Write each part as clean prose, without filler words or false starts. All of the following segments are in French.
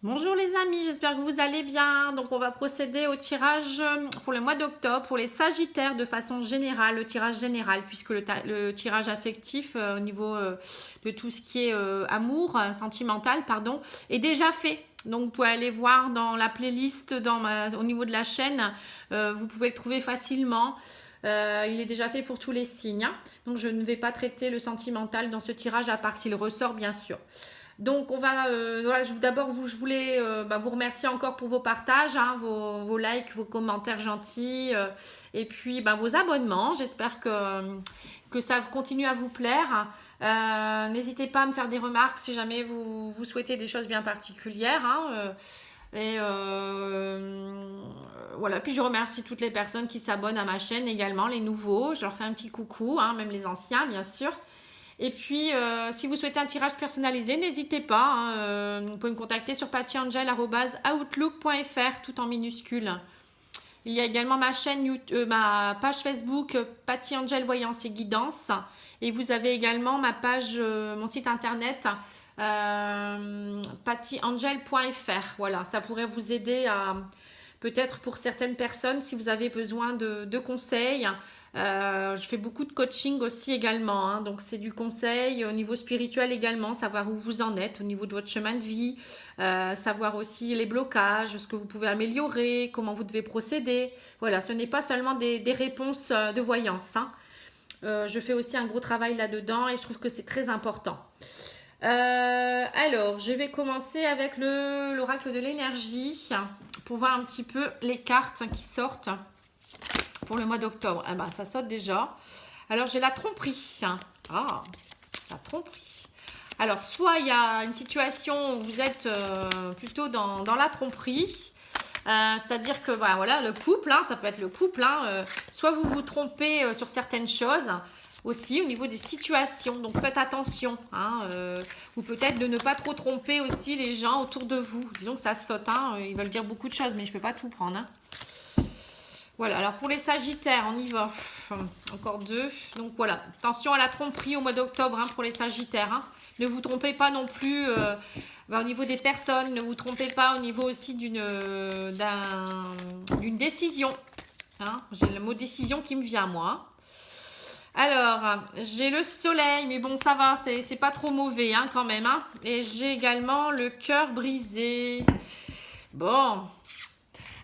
Bonjour les amis, j'espère que vous allez bien. Donc on va procéder au tirage pour le mois d'octobre pour les Sagittaires de façon générale, le tirage général, puisque le tirage affectif au niveau de tout ce qui est amour, sentimental, pardon, est déjà fait. Donc vous pouvez aller voir dans la playlist au niveau de la chaîne, vous pouvez le trouver facilement. Il est déjà fait pour tous les signes, hein. Donc je ne vais pas traiter le sentimental dans ce tirage à part s'il ressort bien sûr. Donc, on va. Voilà, d'abord, je voulais vous remercier encore pour vos partages, hein, vos likes, vos commentaires gentils, et puis vos abonnements. J'espère que ça continue à vous plaire. N'hésitez pas à me faire des remarques si jamais vous souhaitez des choses bien particulières, hein, voilà, puis je remercie toutes les personnes qui s'abonnent à ma chaîne également, les nouveaux. Je leur fais un petit coucou, hein, même les anciens, bien sûr. Et puis, si vous souhaitez un tirage personnalisé, n'hésitez pas, hein, vous pouvez me contacter sur pattyangel@outlook.fr, tout en minuscules. Il y a également ma chaîne ma page Facebook Patty Angel Voyance et Guidance. Et vous avez également ma page, mon site internet pattyangel.fr. Voilà, ça pourrait vous aider à peut-être pour certaines personnes si vous avez besoin de conseils. Je fais beaucoup de coaching aussi également, hein, donc c'est du conseil au niveau spirituel également, savoir où vous en êtes au niveau de votre chemin de vie, savoir aussi les blocages, ce que vous pouvez améliorer, comment vous devez procéder. Voilà, ce n'est pas seulement des réponses de voyance, hein. Je fais aussi un gros travail là-dedans et je trouve que c'est très important. Alors, je vais commencer avec l'oracle de l'énergie pour voir un petit peu les cartes qui sortent pour le mois d'octobre. Ah ben, ça saute déjà. Alors, j'ai la tromperie. Ah, la tromperie. Alors, soit il y a une situation où vous êtes plutôt dans la tromperie. C'est-à-dire que voilà, le couple, hein, ça peut être le couple, hein, soit vous vous trompez sur certaines choses, aussi au niveau des situations, donc faites attention, hein, ou peut-être de ne pas trop tromper aussi les gens autour de vous. Disons que ça saute, hein, ils veulent dire beaucoup de choses, mais je ne peux pas tout prendre, hein. Voilà, alors pour les Sagittaires, on y va. Encore deux. Donc voilà, attention à la tromperie au mois d'octobre, hein, pour les Sagittaires, hein. Ne vous trompez pas non plus au niveau des personnes, ne vous trompez pas au niveau aussi d'une décision, hein. J'ai le mot décision qui me vient, moi. Alors, j'ai le soleil, mais bon, ça va, c'est pas trop mauvais, hein, quand même, hein. Et j'ai également le cœur brisé. Bon,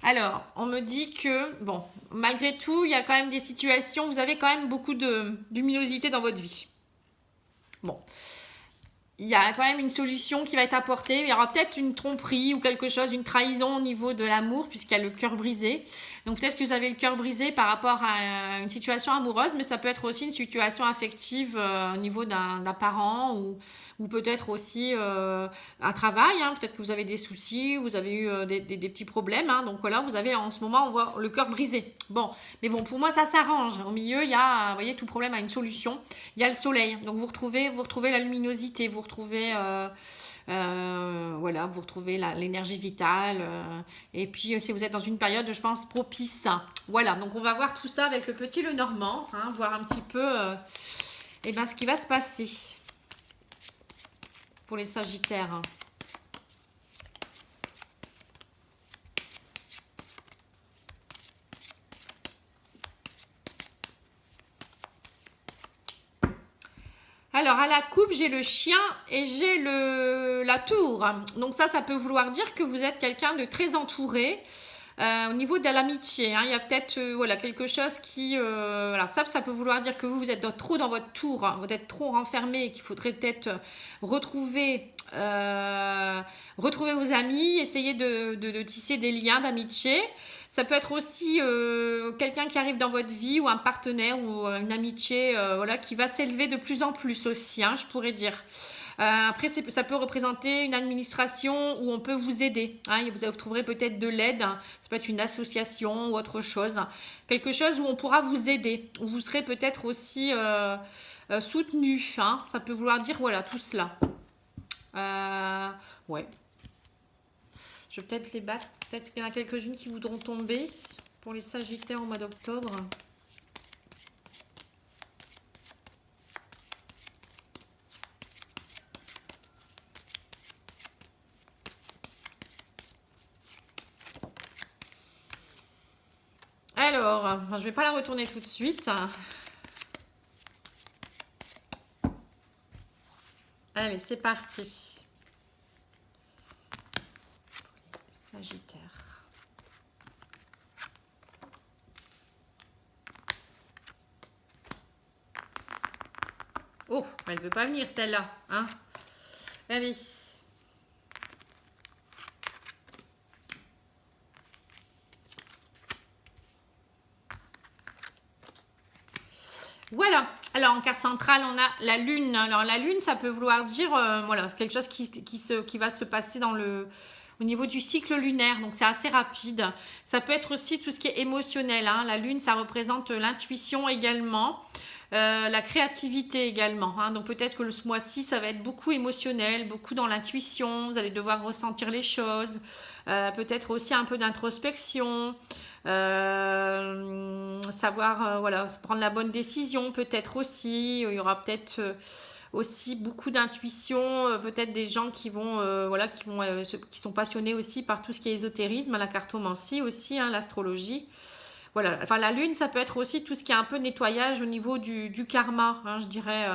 alors, on me dit que, bon, malgré tout, il y a quand même des situations, vous avez quand même beaucoup de luminosité dans votre vie. Bon, il y a quand même une solution qui va être apportée. Il y aura peut-être une tromperie ou quelque chose, une trahison au niveau de l'amour, puisqu'il y a le cœur brisé. Donc peut-être que vous avez le cœur brisé par rapport à une situation amoureuse, mais ça peut être aussi une situation affective au niveau d'un parent ou peut-être aussi un travail, hein. Peut-être que vous avez des soucis, vous avez eu des petits problèmes, hein. Donc voilà, vous avez en ce moment, on voit le cœur brisé. Bon, mais bon, pour moi, ça s'arrange. Au milieu, il y a, vous voyez, tout problème a une solution. Il y a le soleil. Donc vous retrouvez la luminosité, vous retrouvez voilà, vous retrouvez l'énergie vitale. Et puis si vous êtes dans une période, je pense, propice. Voilà, donc on va voir tout ça avec le petit le normand, hein, voir un petit peu ce qui va se passer pour les Sagittaires. Alors, à la coupe, j'ai le chien et j'ai la tour. Donc ça peut vouloir dire que vous êtes quelqu'un de très entouré. Au niveau de l'amitié, hein, il y a peut-être voilà, quelque chose qui... alors ça peut vouloir dire que vous êtes trop dans votre tour, hein, vous êtes trop renfermé et qu'il faudrait peut-être retrouver vos amis, essayer de tisser des liens d'amitié. Ça peut être aussi quelqu'un qui arrive dans votre vie ou un partenaire ou une amitié voilà, qui va s'élever de plus en plus aussi, hein, je pourrais dire. Après, ça peut représenter une administration où on peut vous aider, hein, et vous trouverez peut-être de l'aide, hein. Ça peut être une association ou autre chose. Quelque chose où on pourra vous aider, où vous serez peut-être aussi soutenu, hein. Ça peut vouloir dire voilà, tout cela. Ouais. Je vais peut-être les battre. Peut-être qu'il y en a quelques-unes qui voudront tomber pour les Sagittaires au mois d'octobre. Alors, enfin, je vais pas la retourner tout de suite. Allez, c'est parti. Sagittaire. Oh, elle ne veut pas venir celle-là, hein? Allez. Voilà. Alors, en carte centrale, on a la lune. Alors, la lune, ça peut vouloir dire, voilà, quelque chose qui va se passer au niveau du cycle lunaire. Donc, c'est assez rapide. Ça peut être aussi tout ce qui est émotionnel, hein. La lune, ça représente l'intuition également. La créativité également, hein. Donc peut-être que ce mois-ci ça va être beaucoup émotionnel, beaucoup dans l'intuition, vous allez devoir ressentir les choses, peut-être aussi un peu d'introspection, savoir voilà, prendre la bonne décision peut-être aussi, il y aura peut-être aussi beaucoup d'intuition, peut-être des gens qui vont voilà, qui sont passionnés aussi par tout ce qui est ésotérisme, la cartomancie aussi, hein, l'astrologie. Voilà, enfin la lune, ça peut être aussi tout ce qui est un peu nettoyage au niveau du karma, hein, je dirais,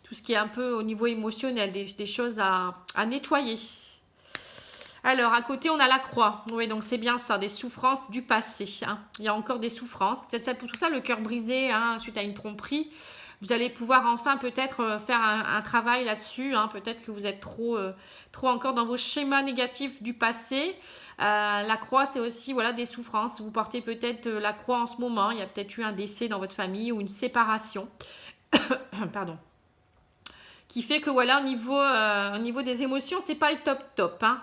tout ce qui est un peu au niveau émotionnel, des choses à nettoyer. Alors, à côté, on a la croix. Oui, donc c'est bien ça, des souffrances du passé, hein. Il y a encore des souffrances. C'est pour tout ça, le cœur brisé, hein, suite à une tromperie. Vous allez pouvoir enfin peut-être faire un travail là-dessus, hein. Peut-être que vous êtes trop encore dans vos schémas négatifs du passé. La croix, c'est aussi voilà, des souffrances. Vous portez peut-être la croix en ce moment. Il y a peut-être eu un décès dans votre famille ou une séparation. Pardon. Qui fait que voilà, au niveau des émotions, c'est pas le top, hein.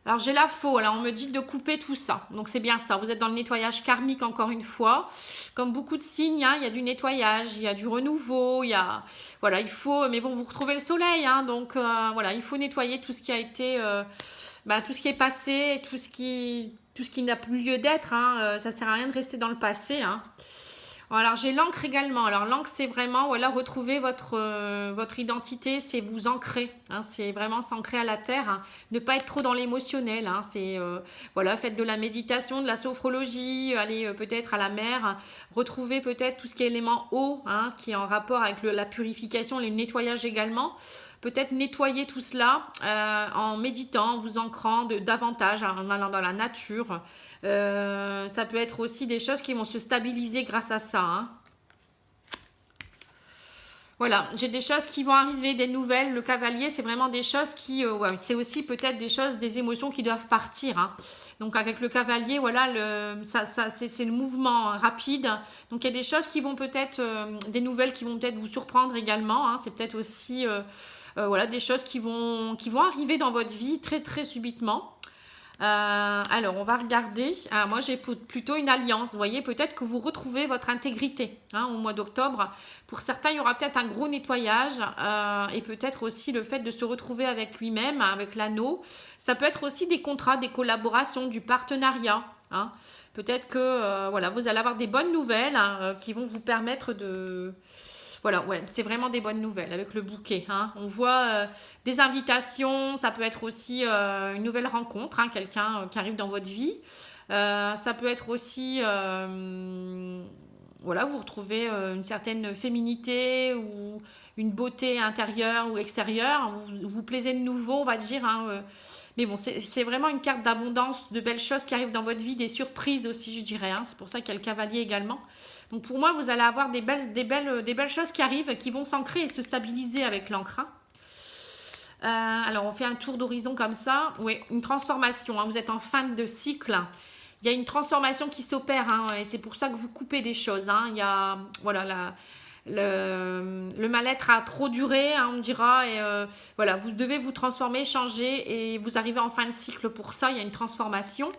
Alors j'ai la faux, là on me dit de couper tout ça. Donc c'est bien ça, vous êtes dans le nettoyage karmique encore une fois. Comme beaucoup de signes, hein, il y a du nettoyage, il y a du renouveau, il y a... Voilà, il faut... Mais bon, vous retrouvez le soleil, hein, donc voilà, il faut nettoyer tout ce qui a été... tout ce qui est passé, tout ce qui n'a plus lieu d'être, hein, ça sert à rien de rester dans le passé, hein. Alors j'ai l'encre également. Alors l'encre c'est vraiment voilà, retrouver votre identité, c'est vous ancrer, hein, c'est vraiment s'ancrer à la terre, hein, ne pas être trop dans l'émotionnel, hein, c'est voilà, faites de la méditation, de la sophrologie, allez peut-être à la mer, retrouver peut-être tout ce qui est élément eau, hein, qui est en rapport avec la purification, le nettoyage également. Peut-être nettoyer tout cela en méditant, en vous ancrant davantage, en allant dans la nature. Ça peut être aussi des choses qui vont se stabiliser grâce à ça, hein. Voilà, j'ai des choses qui vont arriver, des nouvelles. Le cavalier, c'est vraiment des choses qui... ouais, c'est aussi peut-être des choses, des émotions qui doivent partir, hein. Donc avec le cavalier, voilà, c'est le mouvement rapide. Donc il y a des choses qui vont peut-être... des nouvelles qui vont peut-être vous surprendre également, hein. C'est peut-être aussi... voilà, des choses qui vont arriver dans votre vie très très subitement. Alors, on va regarder. Alors, moi, j'ai plutôt une alliance. Vous voyez, peut-être que vous retrouvez votre intégrité, hein, au mois d'octobre. Pour certains, il y aura peut-être un gros nettoyage et peut-être aussi le fait de se retrouver avec lui-même, avec l'anneau. Ça peut être aussi des contrats, des collaborations, du partenariat, hein. Peut-être que voilà, vous allez avoir des bonnes nouvelles, hein, qui vont vous permettre de... Voilà, ouais, c'est vraiment des bonnes nouvelles avec le bouquet, hein. On voit des invitations, ça peut être aussi une nouvelle rencontre, hein, quelqu'un qui arrive dans votre vie. Ça peut être aussi, voilà, vous retrouvez une certaine féminité ou une beauté intérieure ou extérieure. Vous plaisez de nouveau, on va dire, hein. Mais bon, c'est vraiment une carte d'abondance, de belles choses qui arrivent dans votre vie, des surprises aussi, je dirais, hein. C'est pour ça qu'il y a le cavalier également. Donc pour moi, vous allez avoir des belles choses qui arrivent, qui vont s'ancrer et se stabiliser avec l'encre, hein. Alors on fait un tour d'horizon comme ça. Oui, une transformation, hein. Vous êtes en fin de cycle. Il y a une transformation qui s'opère, hein, et c'est pour ça que vous coupez des choses, hein. Il y a voilà, le mal-être a trop duré, hein, on dira, et voilà, vous devez vous transformer, changer, et vous arrivez en fin de cycle pour ça. Il y a une transformation.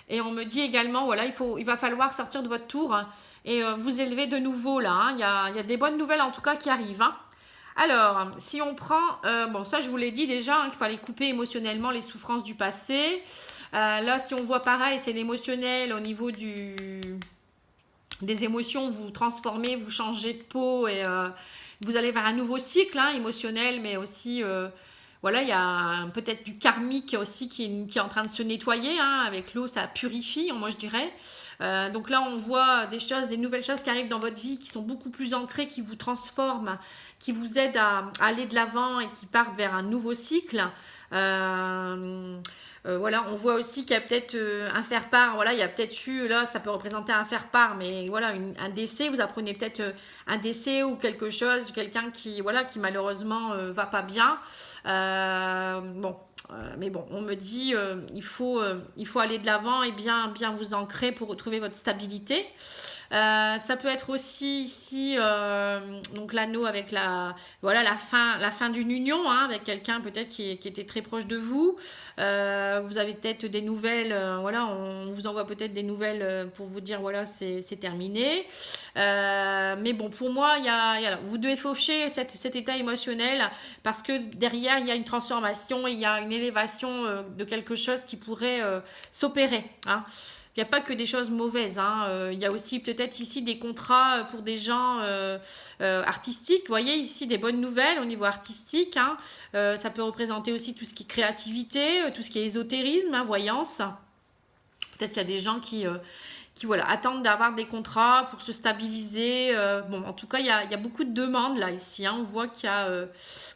Et on me dit également, voilà, il va falloir sortir de votre tour et vous élever de nouveau là, hein. Il y a des bonnes nouvelles en tout cas qui arrivent, hein. Alors, si on prend, bon ça je vous l'ai dit déjà, hein, qu'il fallait couper émotionnellement les souffrances du passé. Là, si on voit pareil, c'est l'émotionnel au niveau des émotions, vous transformez, vous changez de peau et vous allez vers un nouveau cycle, hein, émotionnel, mais aussi... voilà, il y a peut-être du karmique aussi qui est en train de se nettoyer, hein, avec l'eau, ça purifie, moi je dirais. Donc là, on voit des choses, des nouvelles choses qui arrivent dans votre vie qui sont beaucoup plus ancrées, qui vous transforment, qui vous aident à aller de l'avant et qui partent vers un nouveau cycle. Voilà, on voit aussi qu'il y a peut-être un faire-part. Voilà, il y a peut-être eu, là, ça peut représenter un faire-part, mais voilà, un décès. Vous apprenez peut-être un décès ou quelque chose, quelqu'un qui, voilà, qui malheureusement va pas bien. Bon, mais bon, on me dit il faut aller de l'avant et bien vous ancrer pour retrouver votre stabilité. Ça peut être aussi ici donc l'anneau avec la fin d'une union hein, avec quelqu'un peut-être qui était très proche de vous. Vous avez peut-être des nouvelles, voilà, on vous envoie peut-être des nouvelles pour vous dire voilà c'est terminé. Mais bon, pour moi, vous devez faucher cet état émotionnel parce que derrière il y a une transformation, il y a une élévation de quelque chose qui pourrait s'opérer. Hein. Il n'y a pas que des choses mauvaises. Hein. Il y a aussi peut-être ici des contrats pour des gens artistiques. Vous voyez ici des bonnes nouvelles au niveau artistique. Hein. Ça peut représenter aussi tout ce qui est créativité, tout ce qui est ésotérisme, hein, voyance. Peut-être qu'il y a des gens qui voilà, attendent d'avoir des contrats pour se stabiliser. Bon, en tout cas, il y a beaucoup de demandes là ici. Hein. On voit qu'il y a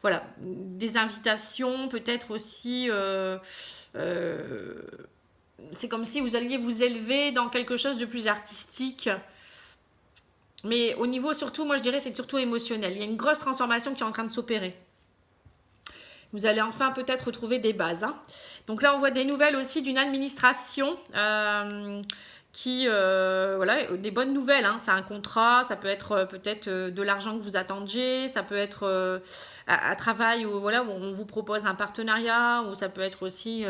voilà, des invitations, peut-être aussi... c'est comme si vous alliez vous élever dans quelque chose de plus artistique. Mais au niveau surtout, moi je dirais c'est surtout émotionnel. Il y a une grosse transformation qui est en train de s'opérer. Vous allez enfin peut-être retrouver des bases. Hein. Donc là on voit des nouvelles aussi d'une administration qui, voilà, des bonnes nouvelles. Hein. C'est un contrat, ça peut être peut-être de l'argent que vous attendiez, ça peut être un travail où, voilà, où on vous propose un partenariat, ou ça peut être aussi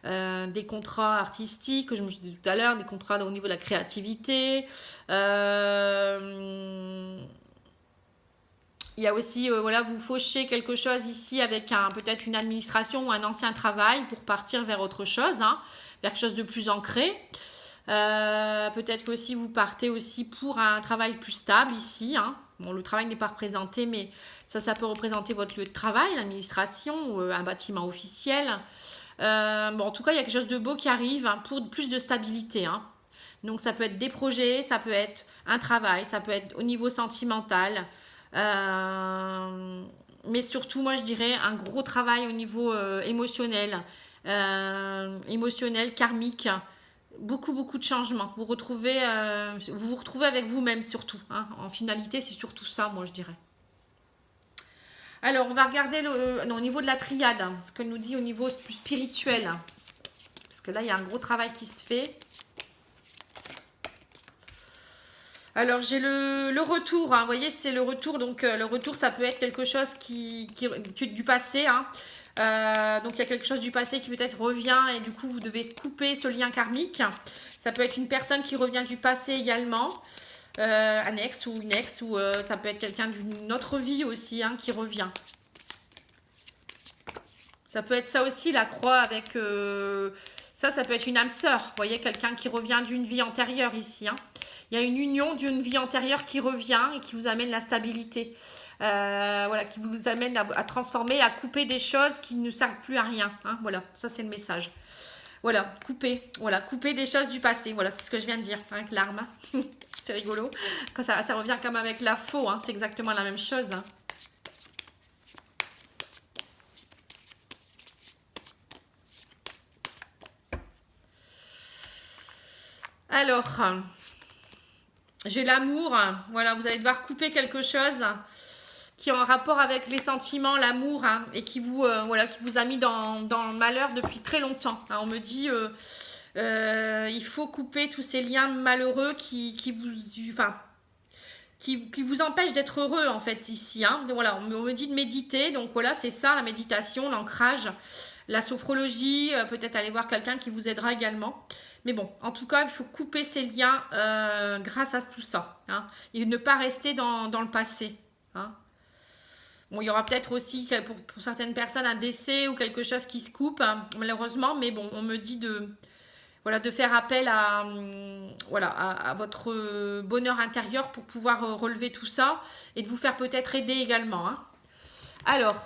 des contrats artistiques, comme je disais tout à l'heure, des contrats au niveau de la créativité. Il y a aussi, voilà, vous fauchez quelque chose ici avec peut-être une administration ou un ancien travail pour partir vers autre chose, hein, vers quelque chose de plus ancré. Peut-être que aussi vous partez aussi pour un travail plus stable ici. Hein. Bon, le travail n'est pas représenté, mais ça peut représenter votre lieu de travail, l'administration ou un bâtiment officiel. Bon, en tout cas, il y a quelque chose de beau qui arrive hein, pour plus de stabilité. Hein. Donc, ça peut être des projets, ça peut être un travail, ça peut être au niveau sentimental. Mais surtout, moi, je dirais un gros travail au niveau émotionnel, karmique. Beaucoup de changements. Vous vous retrouvez avec vous-même surtout. Hein. En finalité, c'est surtout ça, moi, je dirais. Alors, on va regarder au niveau de la triade, hein, ce que nous dit au niveau plus spirituel. Hein. Parce que là, il y a un gros travail qui se fait. Alors, j'ai le retour. Hein. Vous voyez, c'est le retour. Donc, le retour, ça peut être quelque chose qui du passé. Hein. Donc, il y a quelque chose du passé qui peut-être revient et du coup, vous devez couper ce lien karmique. Ça peut être une personne qui revient du passé également. Un ex ou une ex, ou ça peut être quelqu'un d'une autre vie aussi hein, qui revient. Ça peut être ça aussi, la croix avec... ça peut être une âme sœur. Vous voyez, quelqu'un qui revient d'une vie antérieure ici. Hein. Il y a une union d'une vie antérieure qui revient et qui vous amène la stabilité. Voilà, qui vous amène à transformer, à couper des choses qui ne servent plus à rien. Hein. Voilà, ça c'est le message. Voilà, couper des choses du passé. Voilà, c'est ce que je viens de dire, hein, avec l'arme. C'est rigolo. Quand ça revient comme avec la faux, hein, c'est exactement la même chose. Hein. Alors, j'ai l'amour. Voilà, vous allez devoir couper quelque chose qui est en rapport avec les sentiments, l'amour, hein, et qui vous a mis dans le malheur depuis très longtemps. Hein, on me dit, il faut couper tous ces liens malheureux qui vous empêchent d'être heureux, en fait, ici. Hein. Voilà, on me dit de méditer, donc voilà, c'est ça, la méditation, l'ancrage, la sophrologie, peut-être aller voir quelqu'un qui vous aidera également. Mais bon, en tout cas, il faut couper ces liens grâce à tout ça. Hein, et ne pas rester dans le passé. Hein. Bon, il y aura peut-être aussi pour certaines personnes un décès ou quelque chose qui se coupe, hein, malheureusement. Mais bon, on me dit de faire appel à votre bonheur intérieur pour pouvoir relever tout ça et de vous faire peut-être aider également. Hein. Alors,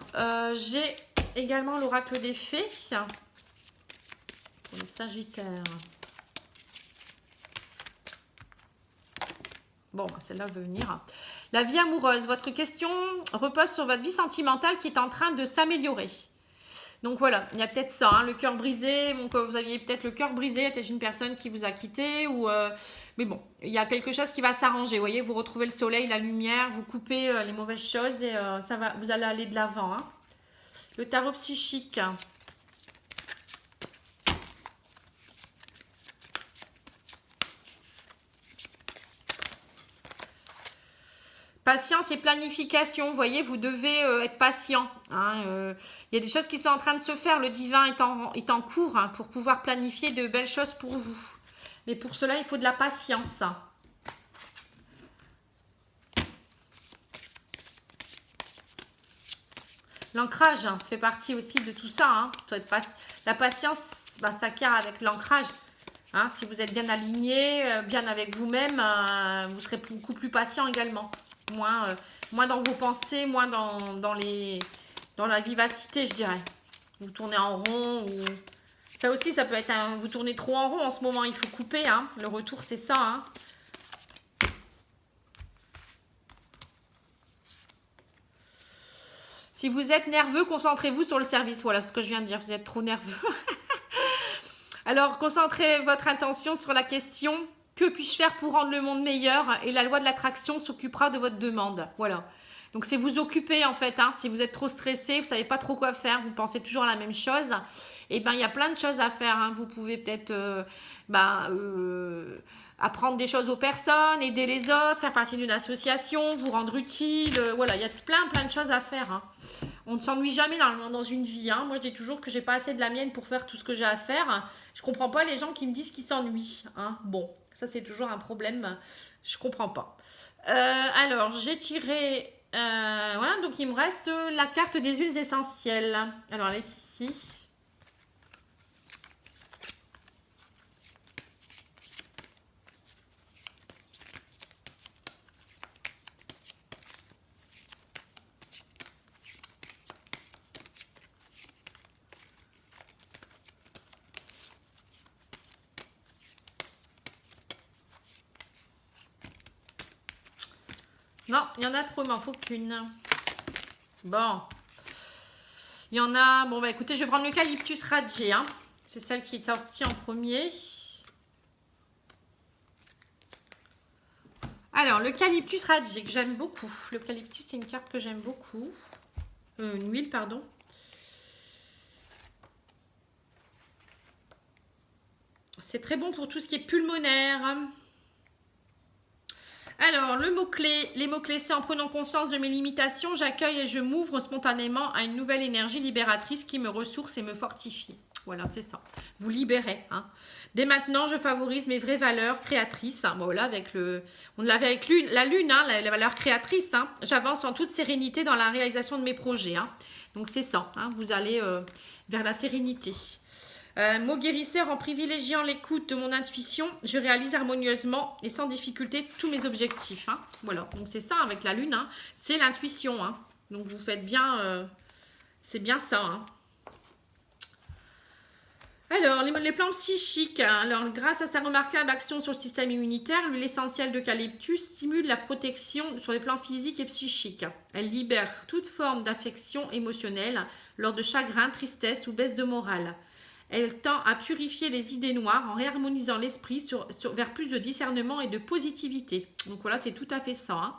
j'ai également l'oracle des fées pour les Sagittaires. Bon, celle-là veut venir. La vie amoureuse. Votre question repose sur votre vie sentimentale qui est en train de s'améliorer. Donc voilà, il y a peut-être ça, hein, le cœur brisé. Donc vous aviez peut-être le cœur brisé, peut-être une personne qui vous a quitté. Mais bon, il y a quelque chose qui va s'arranger. Vous voyez, vous retrouvez le soleil, la lumière, vous coupez les mauvaises choses et ça va, vous allez aller de l'avant. Hein. Le tarot psychique. Patience et planification, vous voyez, vous devez être patient. Hein, il y a des choses qui sont en train de se faire, le divin est en cours hein, pour pouvoir planifier de belles choses pour vous. Mais pour cela, il faut de la patience. L'ancrage, hein, ça fait partie aussi de tout ça. Hein. La patience s'acquiert avec l'ancrage. Hein, si vous êtes bien aligné, bien avec vous-même, vous serez beaucoup plus patient également. Moins dans vos pensées, moins dans la vivacité, je dirais. Vous tournez en rond. Ça aussi, ça peut être vous tournez trop en rond en ce moment. Il faut couper. Hein. Le retour, c'est ça. Hein. Si vous êtes nerveux, concentrez-vous sur le service. Voilà ce que je viens de dire. Vous êtes trop nerveux. Alors, concentrez votre attention sur la question. Que puis-je faire pour rendre le monde meilleur? Et la loi de l'attraction s'occupera de votre demande. Voilà. Donc, c'est vous occuper en fait. Hein. Si vous êtes trop stressé, vous ne savez pas trop quoi faire, vous pensez toujours à la même chose. Eh bien, il y a plein de choses à faire. Hein. Vous pouvez peut-être apprendre des choses aux personnes, aider les autres, faire partie d'une association, vous rendre utile. Voilà, il y a plein de choses à faire. Hein. On ne s'ennuie jamais dans une vie. Hein. Moi, je dis toujours que j'ai pas assez de la mienne pour faire tout ce que j'ai à faire. Je comprends pas les gens qui me disent qu'ils s'ennuient. Hein. Bon, ça c'est toujours un problème. Je comprends pas. Alors, j'ai tiré... voilà, donc il me reste la carte des huiles essentielles. Alors, elle est ici. Non, il y en a trop, il m'en faut qu'une. Bon. Il y en a... Bon, bah écoutez, je vais prendre l'eucalyptus radié. Hein. C'est celle qui est sortie en premier. Alors, l'eucalyptus radié, que j'aime beaucoup. L'eucalyptus, c'est une carte que j'aime beaucoup. Une huile, pardon. C'est très bon pour tout ce qui est pulmonaire. Alors, les mots-clés, c'est en prenant conscience de mes limitations, j'accueille et je m'ouvre spontanément à une nouvelle énergie libératrice qui me ressource et me fortifie. Voilà, c'est ça. Vous libérez. Hein. Dès maintenant, je favorise mes vraies valeurs créatrices. Hein. Bon, voilà, on l'avait avec la lune, hein, la valeur créatrice. Hein. J'avance en toute sérénité dans la réalisation de mes projets. Hein. Donc, c'est ça. Hein. Vous allez vers la sérénité. Mot guérisseur, en privilégiant l'écoute de mon intuition, je réalise harmonieusement et sans difficulté tous mes objectifs. Hein. Voilà, donc c'est ça avec la lune, hein. C'est l'intuition. Hein. Donc vous faites bien, c'est bien ça. Hein. Alors, les plans psychiques. Alors, grâce à sa remarquable action sur le système immunitaire, l'huile essentielle d'eucalyptus stimule la protection sur les plans physiques et psychiques. Elle libère toute forme d'affection émotionnelle lors de chagrin, tristesse ou baisse de morale. Elle tend à purifier les idées noires en réharmonisant l'esprit vers plus de discernement et de positivité. Donc voilà, c'est tout à fait ça. Hein.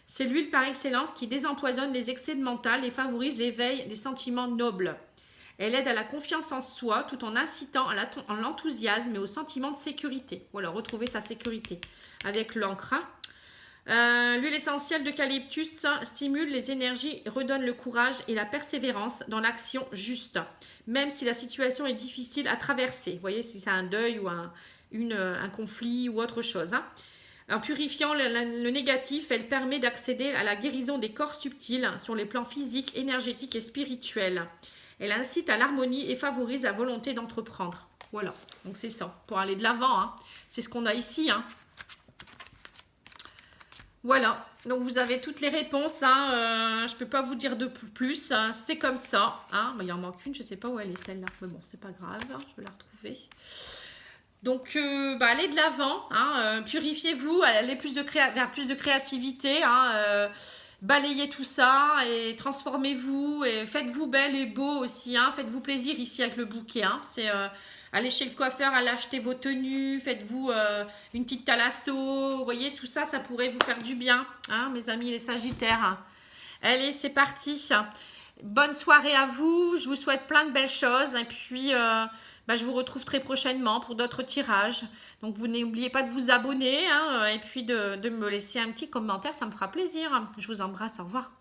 C'est l'huile par excellence qui désempoisonne les excès de mental et favorise l'éveil des sentiments nobles. Elle aide à la confiance en soi tout en incitant à l'enthousiasme et au sentiment de sécurité. Voilà, retrouver sa sécurité avec l'encre. L'huile essentielle d'eucalyptus stimule les énergies, redonne le courage et la persévérance dans l'action juste, même si la situation est difficile à traverser. Vous voyez, si c'est un deuil ou un conflit ou autre chose. Hein. En purifiant le négatif, elle permet d'accéder à la guérison des corps subtils sur les plans physiques, énergétiques et spirituels. Elle incite à l'harmonie et favorise la volonté d'entreprendre. Voilà, donc c'est ça, pour aller de l'avant. Hein. C'est ce qu'on a ici. Hein. Voilà, donc vous avez toutes les réponses. Hein. Je ne peux pas vous dire de plus. Hein. C'est comme ça. Hein. Il en manque une, je ne sais pas où elle est celle-là. Mais bon, c'est pas grave, je vais la retrouver. Donc, allez de l'avant, hein, purifiez-vous, allez vers plus de créativité, hein, balayez tout ça et transformez-vous et faites-vous belle et beau aussi, hein, faites-vous plaisir ici avec le bouquet, hein, c'est allez chez le coiffeur, allez acheter vos tenues, faites-vous une petite thalasso, vous voyez, tout ça, ça pourrait vous faire du bien, hein, mes amis les Sagittaires. Allez, c'est parti. Bonne soirée à vous, je vous souhaite plein de belles choses et puis je vous retrouve très prochainement pour d'autres tirages. Donc vous n'oubliez pas de vous abonner, hein, et puis de me laisser un petit commentaire, ça me fera plaisir. Je vous embrasse, au revoir.